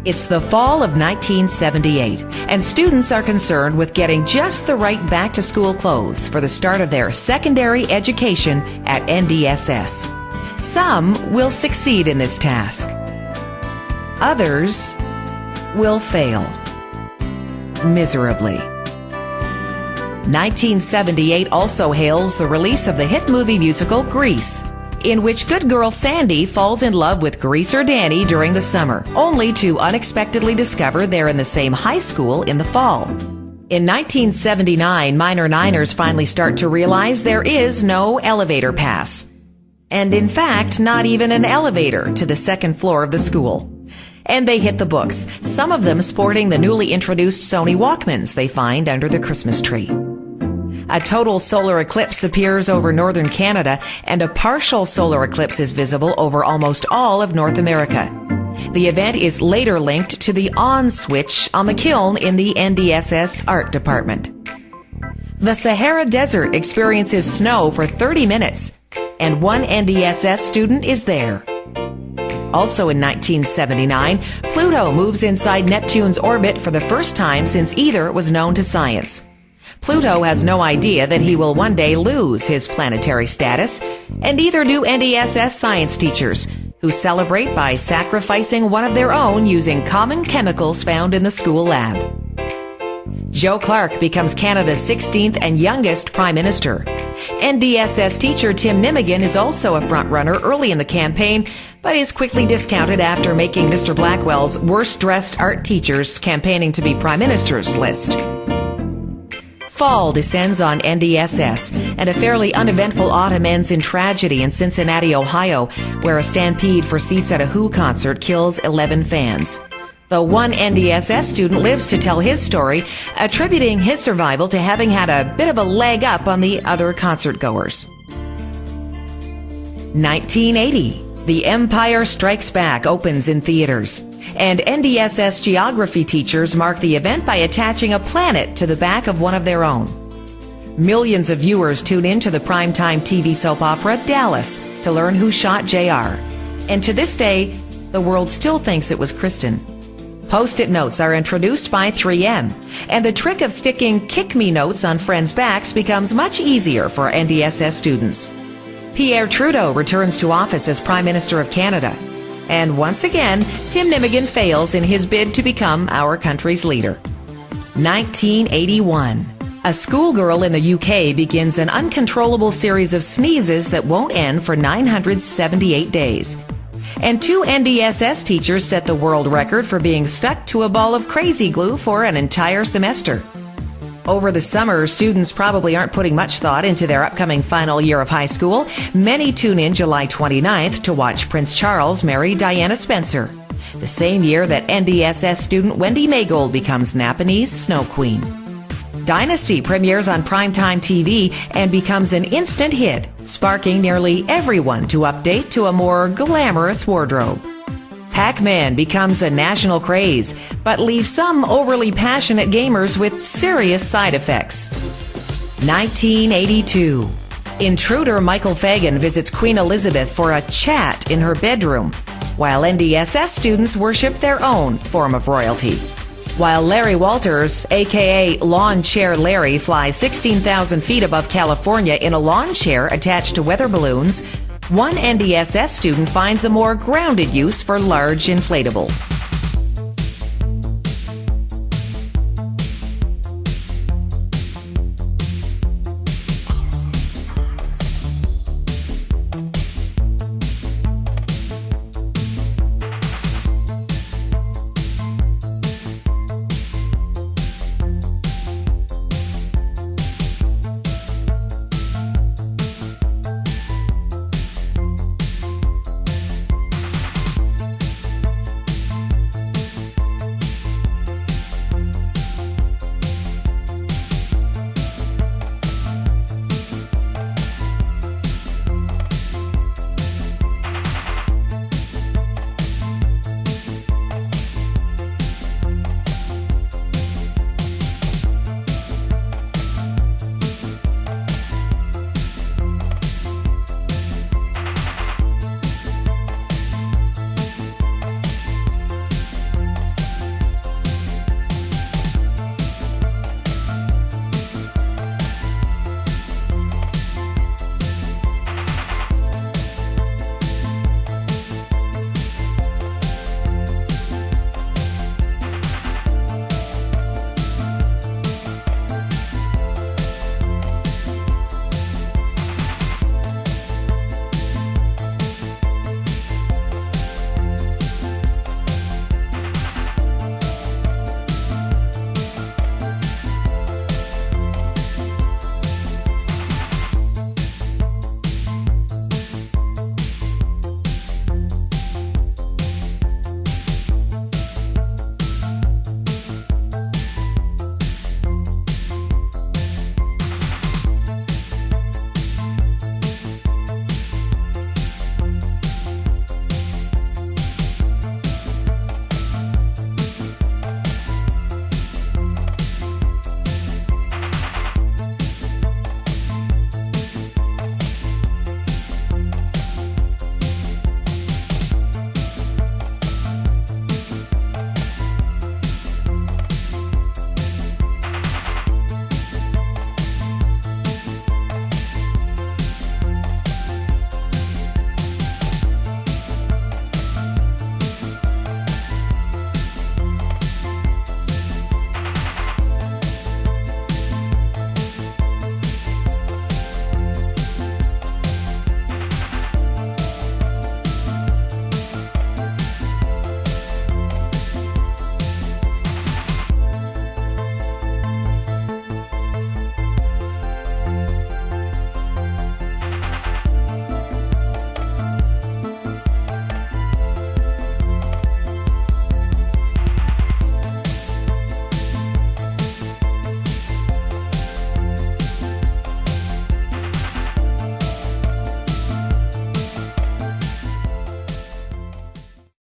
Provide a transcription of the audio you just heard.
It's the fall of 1978, and students are concerned with getting just the right back-to-school clothes for the start of their secondary education at N.D.S.S. Some will succeed in this task. Others will fail miserably. 1978 also hails the release of the hit movie musical Grease, in which good girl Sandy falls in love with greaser Danny during the summer, only to unexpectedly discover they're in the same high school in the fall. In 1979, minor niners finally start to realize there is no elevator pass. And in fact, not even an elevator to the second floor of the school. And they hit the books, some of them sporting the newly introduced Sony Walkmans they find under the Christmas tree. A total solar eclipse appears over northern Canada, and a partial solar eclipse is visible over almost all of North America. The event is later linked to the on switch on the kiln in the N.D.S.S. art department. The Sahara Desert experiences snow for 30 minutes, and one N.D.S.S. student is there. Also in 1979, Pluto moves inside Neptune's orbit for the first time since either was known to science. Pluto has no idea that he will one day lose his planetary status, and neither do N.D.S.S. science teachers, who celebrate by sacrificing one of their own using common chemicals found in the school lab. Joe Clark becomes Canada's 16th and youngest Prime Minister. N.D.S.S. teacher Tim Nimigan is also a frontrunner early in the campaign, but is quickly discounted after making Mr. Blackwell's worst-dressed art teachers campaigning to be Prime Minister's list. Fall descends on N.D.S.S., and a fairly uneventful autumn ends in tragedy in Cincinnati, Ohio, where a stampede for seats at a Who concert kills 11 fans. The one N.D.S.S. student lives to tell his story, attributing his survival to having had a bit of a leg up on the other concertgoers. 1980, The Empire Strikes Back opens in theaters, and N.D.S.S. geography teachers mark the event by attaching a planet to the back of one of their own. Millions of viewers tune in to the primetime TV soap opera Dallas to learn who shot JR. And to this day, the world still thinks it was Kristen. Post-it notes are introduced by 3M, and the trick of sticking Kick Me notes on friends' backs becomes much easier for N.D.S.S. students. Pierre Trudeau returns to office as Prime Minister of Canada. And once again, Tim Nimigan fails in his bid to become our country's leader. 1981. A schoolgirl in the UK begins an uncontrollable series of sneezes that won't end for 978 days. And two N.D.S.S. teachers set the world record for being stuck to a ball of crazy glue for an entire semester. Over the summer, students probably aren't putting much thought into their upcoming final year of high school. Many tune in July 29th to watch Prince Charles marry Diana Spencer, the same year that N.D.S.S. student Wendy Maygold becomes Napanee's Snow Queen. Dynasty premieres on primetime TV and becomes an instant hit, sparking nearly everyone to update to a more glamorous wardrobe. Pac-Man becomes a national craze, but leaves some overly passionate gamers with serious side effects. 1982. Intruder Michael Fagan visits Queen Elizabeth for a chat in her bedroom, while N.D.S.S. students worship their own form of royalty. While Larry Walters, a.k.a. Lawn Chair Larry, flies 16,000 feet above California in a lawn chair attached to weather balloons, one N.D.S.S. student finds a more grounded use for large inflatables.